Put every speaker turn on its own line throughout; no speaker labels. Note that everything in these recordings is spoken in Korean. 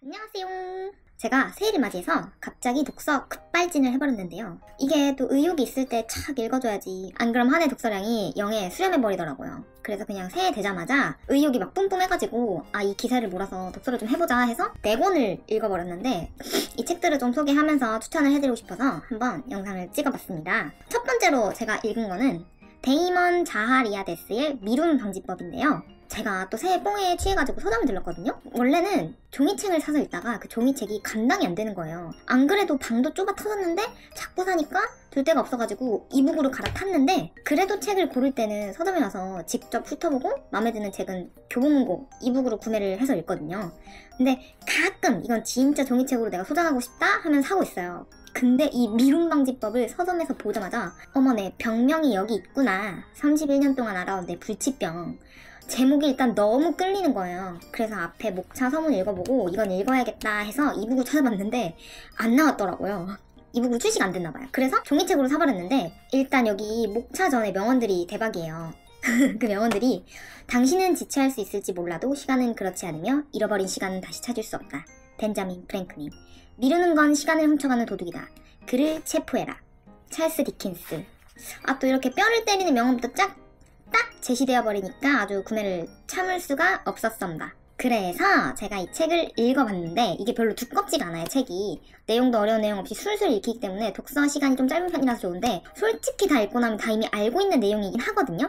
안녕하세요. 제가 새해를 맞이해서 갑자기 독서 급발진을 해버렸는데요. 이게 또 의욕이 있을 때 착 읽어줘야지. 안 그럼 한 해 독서량이 0에 수렴해버리더라고요. 그래서 그냥 새해 되자마자 의욕이 막 뿜뿜해가지고 이 기세를 몰아서 독서를 좀 해보자 해서 4권을 읽어버렸는데 이 책들을 좀 소개하면서 추천을 해드리고 싶어서 한번 영상을 찍어봤습니다. 첫 번째로 제가 읽은 거는 데이먼 자하리아데스의 미룬 방지법인데요. 제가 또 새해 뽕에 취해가지고 서점을 들렀거든요? 원래는 종이책을 사서 읽다가 그 종이책이 감당이 안 되는 거예요. 안 그래도 방도 좁아 터졌는데 자꾸 사니까 둘 데가 없어가지고 이북으로 갈아탔는데 그래도 책을 고를 때는 서점에 와서 직접 훑어보고 마음에 드는 책은 교보문고 이북으로 구매를 해서 읽거든요. 근데 가끔 이건 진짜 종이책으로 내가 소장하고 싶다 하면 사고 있어요. 근데 이 미룬방지법을 서점에서 보자마자 어머 내 병명이 여기 있구나. 31년 동안 알아온 내 불치병. 제목이 일단 너무 끌리는 거예요. 그래서 앞에 목차 서문 읽어보고 이건 읽어야겠다 해서 이북을 찾아봤는데 안 나왔더라고요. 이북으로 출시가 안 됐나봐요. 그래서 종이책으로 사버렸는데 일단 여기 목차 전에 명언들이 대박이에요. 그 명언들이 당신은 지체할 수 있을지 몰라도 시간은 그렇지 않으며 잃어버린 시간은 다시 찾을 수 없다. 벤자민 프랭클린. 미루는 건 시간을 훔쳐가는 도둑이다. 그를 체포해라. 찰스 디킨스. 또 이렇게 뼈를 때리는 명언부터 딱 제시되어 버리니까 아주 구매를 참을 수가 없었습니다. 그래서 제가 이 책을 읽어봤는데 이게 별로 두껍지가 않아요, 책이. 내용도 어려운 내용 없이 술술 읽히기 때문에 독서 시간이 좀 짧은 편이라서 좋은데 솔직히 다 읽고 나면 다 이미 알고 있는 내용이긴 하거든요?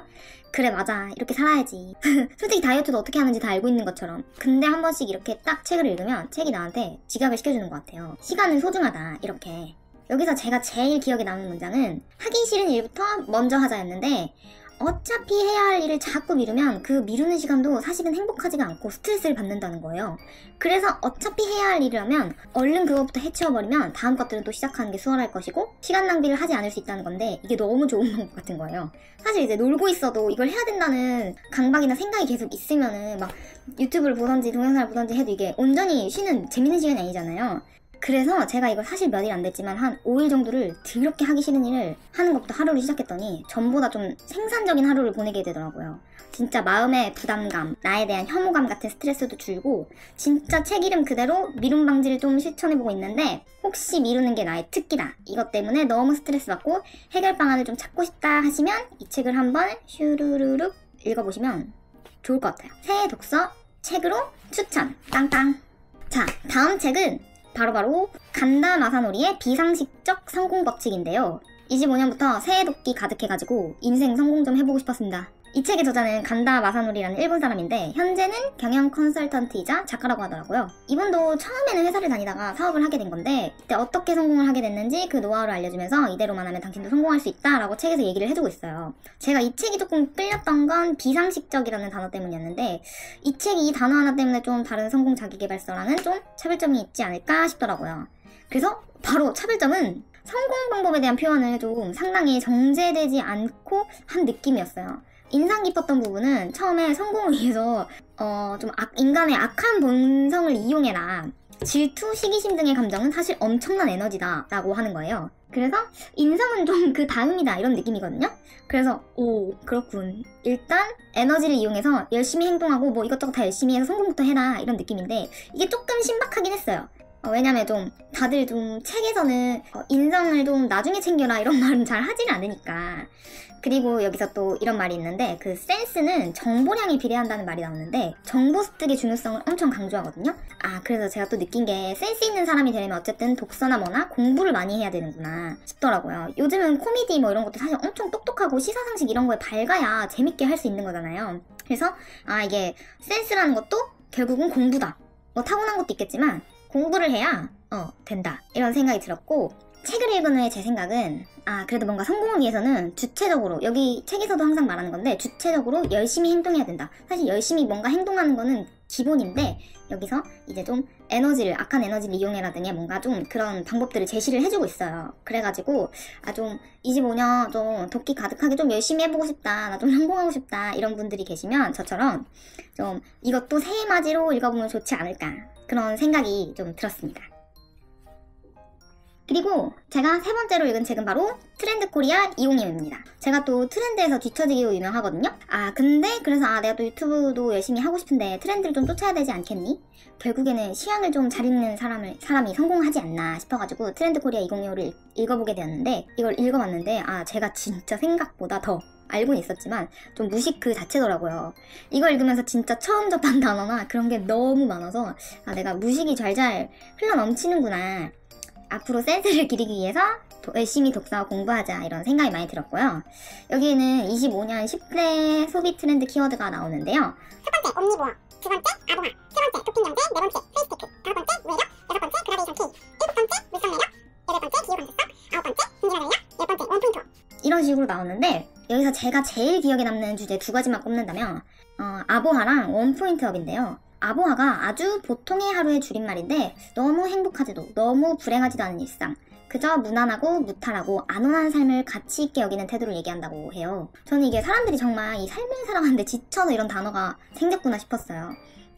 그래 맞아 이렇게 살아야지. 솔직히 다이어트도 어떻게 하는지 다 알고 있는 것처럼. 근데 한 번씩 이렇게 딱 책을 읽으면 책이 나한테 지각을 시켜주는 것 같아요. 시간은 소중하다 이렇게. 여기서 제가 제일 기억에 남는 문장은 하기 싫은 일부터 먼저 하자였는데 어차피 해야 할 일을 자꾸 미루면 그 미루는 시간도 사실은 행복하지가 않고 스트레스를 받는다는 거예요. 그래서 어차피 해야 할 일을 하면 얼른 그것부터 해치워버리면 다음 것들은 또 시작하는 게 수월할 것이고 시간 낭비를 하지 않을 수 있다는 건데 이게 너무 좋은 방법 같은 거예요. 사실 이제 놀고 있어도 이걸 해야 된다는 강박이나 생각이 계속 있으면은 막 유튜브를 보던지 동영상을 보던지 해도 이게 온전히 쉬는 재밌는 시간이 아니잖아요. 그래서 제가 이걸 사실 몇 일 안 됐지만 한 5일 정도를 더럽게 하기 싫은 일을 하는 것부터 하루를 시작했더니 전보다 좀 생산적인 하루를 보내게 되더라고요. 진짜 마음의 부담감, 나에 대한 혐오감 같은 스트레스도 줄고 진짜 책 이름 그대로 미룬 방지를 좀 실천해보고 있는데 혹시 미루는 게 나의 특기다. 이것 때문에 너무 스트레스 받고 해결 방안을 좀 찾고 싶다 하시면 이 책을 한번 슈루루룩 읽어보시면 좋을 것 같아요. 새해 독서 책으로 추천 땅땅. 자, 다음 책은 바로 간다 마사노리의 비상식적 성공 법칙인데요. 25년부터 새해 돕기 가득해가지고 인생 성공 좀 해보고 싶었습니다. 이 책의 저자는 간다 마사노리라는 일본 사람인데 현재는 경영 컨설턴트이자 작가라고 하더라고요. 이분도 처음에는 회사를 다니다가 사업을 하게 된 건데 그때 어떻게 성공을 하게 됐는지 그 노하우를 알려주면서 이대로만 하면 당신도 성공할 수 있다라고 책에서 얘기를 해주고 있어요. 제가 이 책이 조금 끌렸던 건 비상식적이라는 단어 때문이었는데 이 책이 이 단어 하나 때문에 좀 다른 성공 자기계발서랑은 좀 차별점이 있지 않을까 싶더라고요. 그래서 바로 차별점은 성공 방법에 대한 표현을 좀 상당히 정제되지 않고 한 느낌이었어요. 인상 깊었던 부분은 처음에 성공을 위해서 인간의 악한 본성을 이용해라. 질투, 시기심 등의 감정은 사실 엄청난 에너지다 라고 하는 거예요. 그래서 인성은 좀 그 다음이다 이런 느낌이거든요. 그래서 그렇군. 일단 에너지를 이용해서 열심히 행동하고 뭐 이것저것 다 열심히 해서 성공부터 해라 이런 느낌인데 이게 조금 신박하긴 했어요. 왜냐면 좀 다들 좀 책에서는 인성을 좀 나중에 챙겨라 이런 말은 잘 하지를 않으니까. 그리고 여기서 또 이런 말이 있는데 그 센스는 정보량에 비례한다는 말이 나오는데 정보 습득의 중요성을 엄청 강조하거든요. 그래서 제가 또 느낀 게 센스 있는 사람이 되려면 어쨌든 독서나 뭐나 공부를 많이 해야 되는구나 싶더라고요. 요즘은 코미디 뭐 이런 것도 사실 엄청 똑똑하고 시사상식 이런 거에 밝아야 재밌게 할 수 있는 거잖아요. 그래서 이게 센스라는 것도 결국은 공부다. 뭐 타고난 것도 있겠지만 공부를 해야 된다 이런 생각이 들었고 책을 읽은 후에 제 생각은 그래도 뭔가 성공을 위해서는 주체적으로 여기 책에서도 항상 말하는 건데 주체적으로 열심히 행동해야 된다. 사실 열심히 뭔가 행동하는 거는 기본인데 여기서 이제 좀 악한 에너지를 이용해라 등의 뭔가 좀 그런 방법들을 제시를 해주고 있어요. 그래가지고 좀 25년 좀 도끼 가득하게 좀 열심히 해보고 싶다. 나 좀 성공하고 싶다. 이런 분들이 계시면 저처럼 좀 이것도 새해 맞이로 읽어보면 좋지 않을까 그런 생각이 좀 들었습니다. 그리고 제가 세 번째로 읽은 책은 바로 트렌드 코리아 2025입니다. 제가 또 트렌드에서 뒤처지기로 유명하거든요. 근데 그래서 내가 또 유튜브도 열심히 하고 싶은데 트렌드를 좀 쫓아야 되지 않겠니? 결국에는 시향을 좀 잘 읽는 사람이 성공하지 않나 싶어가지고 트렌드 코리아 2025를 읽어보게 되었는데, 이걸 읽어봤는데 제가 진짜 생각보다 더 알고는 있었지만 좀 무식 그 자체더라고요. 이걸 읽으면서 진짜 처음 접한 단어나 그런 게 너무 많아서 내가 무식이 잘잘 흘러넘치는구나. 앞으로 센스를 기리기 위해서 열심히 독서와 공부하자, 이런 생각이 많이 들었고요. 여기에는 25년 10대 소비 트렌드 키워드가 나오는데요.
첫 번째 옴니부어, 두 번째 아로마, 세 번째 도핑 경제, 네 번째 페이스테크, 다섯 번째 무해력, 여섯 번째 그라데이션 티, 일곱 번째 물성 매력, 여덟 번째 기후 관찰성, 아홉 번째 김진아 전략, 열 번째 원포인트.
이런 식으로 나오는데, 여기서 제가 제일 기억에 남는 주제 두 가지만 꼽는다면 아보하랑 원포인트업인데요. 아보하가 아주 보통의 하루의 줄임말인데 너무 행복하지도 너무 불행하지도 않은 일상, 그저 무난하고 무탈하고 안온한 삶을 가치 있게 여기는 태도를 얘기한다고 해요. 저는 이게 사람들이 정말 이 삶을 살아가는데 지쳐서 이런 단어가 생겼구나 싶었어요.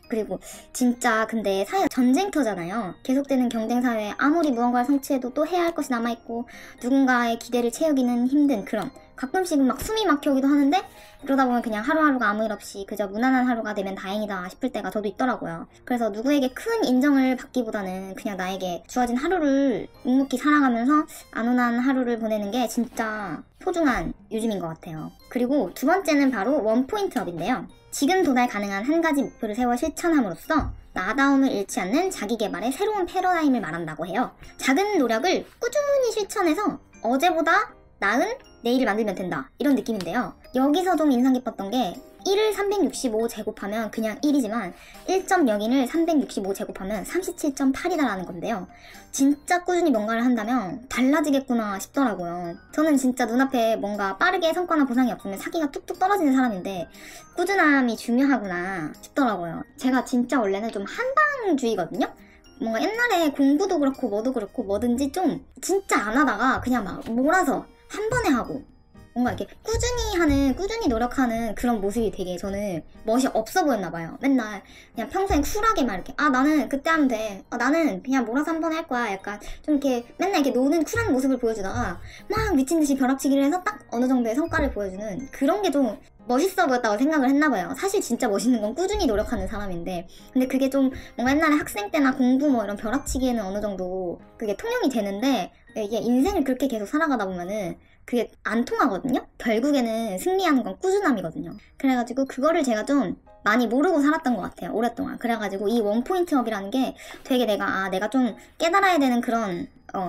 그리고 진짜 근데 사회가 전쟁터잖아요. 계속되는 경쟁사회에 아무리 무언가를 성취해도 또 해야 할 것이 남아있고 누군가의 기대를 채우기는 힘든 그런, 가끔씩은 막 숨이 막혀오기도 하는데 그러다 보면 그냥 하루하루가 아무 일 없이 그저 무난한 하루가 되면 다행이다 싶을 때가 저도 있더라고요. 그래서 누구에게 큰 인정을 받기보다는 그냥 나에게 주어진 하루를 묵묵히 살아가면서 안온한 하루를 보내는 게 진짜 소중한 요즘인 것 같아요. 그리고 두 번째는 바로 원포인트업인데요. 지금 도달 가능한 한 가지 목표를 세워 실천함으로써 나다움을 잃지 않는 자기개발의 새로운 패러다임을 말한다고 해요. 작은 노력을 꾸준히 실천해서 어제보다 나은 내일을 만들면 된다, 이런 느낌인데요. 여기서 좀 인상 깊었던 게 1을 365 제곱하면 그냥 1이지만 1.0을 365 제곱하면 37.8이다라는 건데요. 진짜 꾸준히 뭔가를 한다면 달라지겠구나 싶더라고요. 저는 진짜 눈앞에 뭔가 빠르게 성과나 보상이 없으면 사기가 뚝뚝 떨어지는 사람인데 꾸준함이 중요하구나 싶더라고요. 제가 진짜 원래는 좀 한방주의거든요. 뭔가 옛날에 공부도 그렇고 뭐도 그렇고 뭐든지 좀 진짜 안 하다가 그냥 막 몰아서 한 번에 하고, 뭔가 이렇게 꾸준히 노력하는 그런 모습이 되게 저는 멋이 없어 보였나 봐요. 맨날 그냥 평소엔 쿨하게 막 이렇게 나는 그때 하면 돼, 나는 그냥 몰아서 한 번에 할 거야, 약간 좀 이렇게 맨날 이렇게 노는 쿨한 모습을 보여주다가 막 미친듯이 벼락치기를 해서 딱 어느 정도의 성과를 보여주는 그런 게 좀 멋있어 보였다고 생각을 했나 봐요. 사실 진짜 멋있는 건 꾸준히 노력하는 사람인데, 근데 그게 좀 뭔가 옛날에 학생 때나 공부 뭐 이런 벼락치기에는 어느 정도 그게 통용이 되는데, 이게 인생을 그렇게 계속 살아가다 보면은 그게 안 통하거든요? 결국에는 승리하는 건 꾸준함이거든요. 그래가지고 그거를 제가 좀 많이 모르고 살았던 것 같아요, 오랫동안. 그래가지고 이 원포인트업이라는 게 되게 내가 좀 깨달아야 되는 그런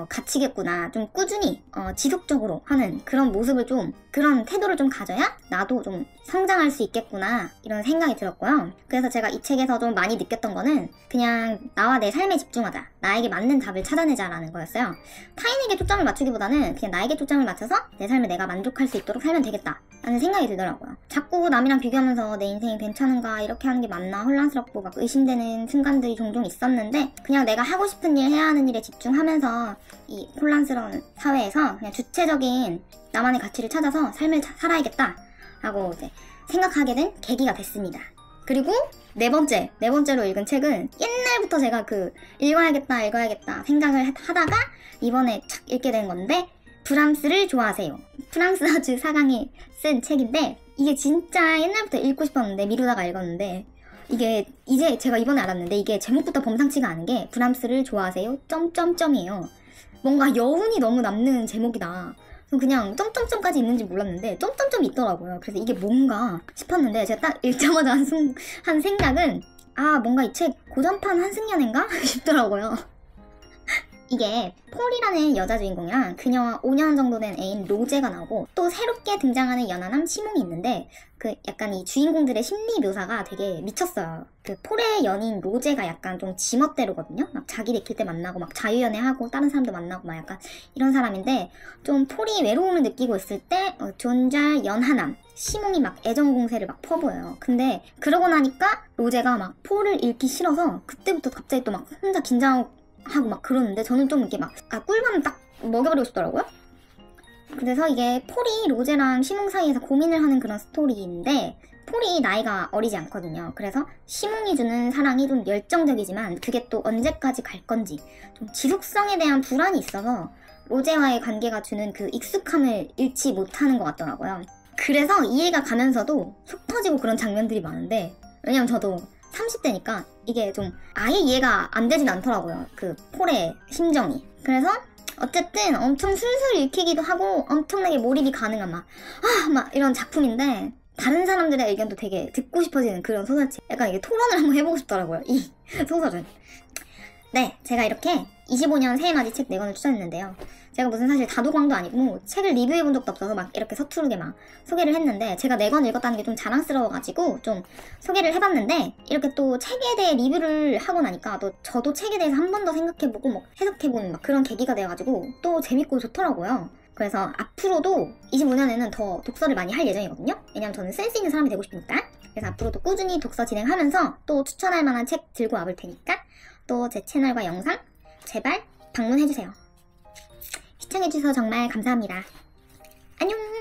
가치겠구나. 좀 꾸준히 지속적으로 하는 그런 모습을 좀, 그런 태도를 좀 가져야 나도 좀 성장할 수 있겠구나, 이런 생각이 들었고요. 그래서 제가 이 책에서 좀 많이 느꼈던 거는 그냥 나와 내 삶에 집중하자, 나에게 맞는 답을 찾아내자라는 거였어요. 타인에게 초점을 맞추기보다는 그냥 나에게 초점을 맞춰서 내 삶을 내가 만족할 수 있도록 살면 되겠다 라는 생각이 들더라고요. 자꾸 남이랑 비교하면서 내 인생이 괜찮은가, 이렇게 하는 게 맞나 혼란스럽고 막 의심되는 순간들이 종종 있었는데, 그냥 내가 하고 싶은 일, 해야 하는 일에 집중하면서 이 혼란스러운 사회에서 그냥 주체적인 나만의 가치를 찾아서 삶을 살아야겠다 하고 이제 생각하게 된 계기가 됐습니다. 그리고 네 번째로 읽은 책은 옛날부터 제가 읽어야겠다 생각을 하다가 이번에 착 읽게 된 건데, 브람스를 좋아하세요. 프랑스 아주 사강이 쓴 책인데, 이게 진짜 옛날부터 읽고 싶었는데 미루다가 읽었는데, 이게 이제 제가 이번에 알았는데 이게 제목부터 범상치가 않은 게 브람스를 좋아하세요? 점점점이에요. 뭔가 여운이 너무 남는 제목이다. 그냥 점점점까지 있는지 몰랐는데 점점점이 있더라고요. 그래서 이게 뭔가 싶었는데 제가 딱 읽자마자 한 생각은 뭔가 이 책 고전판 한승연애인가? 싶더라고요. 이게 폴이라는 여자 주인공이랑 그녀와 5년 정도 된 애인 로제가 나오고, 또 새롭게 등장하는 연하남 시몽이 있는데, 약간 이 주인공들의 심리 묘사가 되게 미쳤어요. 폴의 연인 로제가 약간 좀 지멋대로거든요. 막 자기 내킬 때 만나고 막 자유연애하고 다른 사람도 만나고 막 약간 이런 사람인데, 좀 폴이 외로움을 느끼고 있을 때 존잘 연하남 시몽이 막 애정 공세를 막 퍼부어요. 근데 그러고 나니까 로제가 막 폴을 잃기 싫어서 그때부터 갑자기 또 막 혼자 긴장하고 막 그러는데, 저는 좀 이렇게 막 꿀밤 딱 먹여버리고 싶더라고요. 그래서 이게 폴이 로제랑 시몽 사이에서 고민을 하는 그런 스토리인데, 폴이 나이가 어리지 않거든요. 그래서 시몽이 주는 사랑이 좀 열정적이지만 그게 또 언제까지 갈 건지 좀 지속성에 대한 불안이 있어서 로제와의 관계가 주는 그 익숙함을 잃지 못하는 것 같더라고요. 그래서 이해가 가면서도 속 터지고 그런 장면들이 많은데, 왜냐면 저도 30대니까 이게 좀 아예 이해가 안 되진 않더라고요. 그 폴의 심정이. 그래서 어쨌든 엄청 술술 읽히기도 하고 엄청나게 몰입이 가능한 막 이런 작품인데, 다른 사람들의 의견도 되게 듣고 싶어지는 그런 소설책. 약간 이게 토론을 한번 해보고 싶더라고요, 이 소설은. 네, 제가 이렇게 25년 새해맞이 책 4권을 추천했는데요. 제가 무슨 사실 다도광도 아니고 책을 리뷰해본 적도 없어서 막 이렇게 서투르게 막 소개를 했는데, 제가 4권 읽었다는 게 좀 자랑스러워가지고 좀 소개를 해봤는데, 이렇게 또 책에 대해 리뷰를 하고 나니까 또 저도 책에 대해서 한 번 더 생각해보고 막 해석해보는 막 그런 계기가 돼가지고 또 재밌고 좋더라고요. 그래서 앞으로도 25년에는 더 독서를 많이 할 예정이거든요. 왜냐면 저는 센스 있는 사람이 되고 싶으니까. 그래서 앞으로도 꾸준히 독서 진행하면서 또 추천할 만한 책 들고 와볼 테니까 또 제 채널과 영상 제발 방문해주세요. 시청해주셔서 정말 감사합니다. 안녕!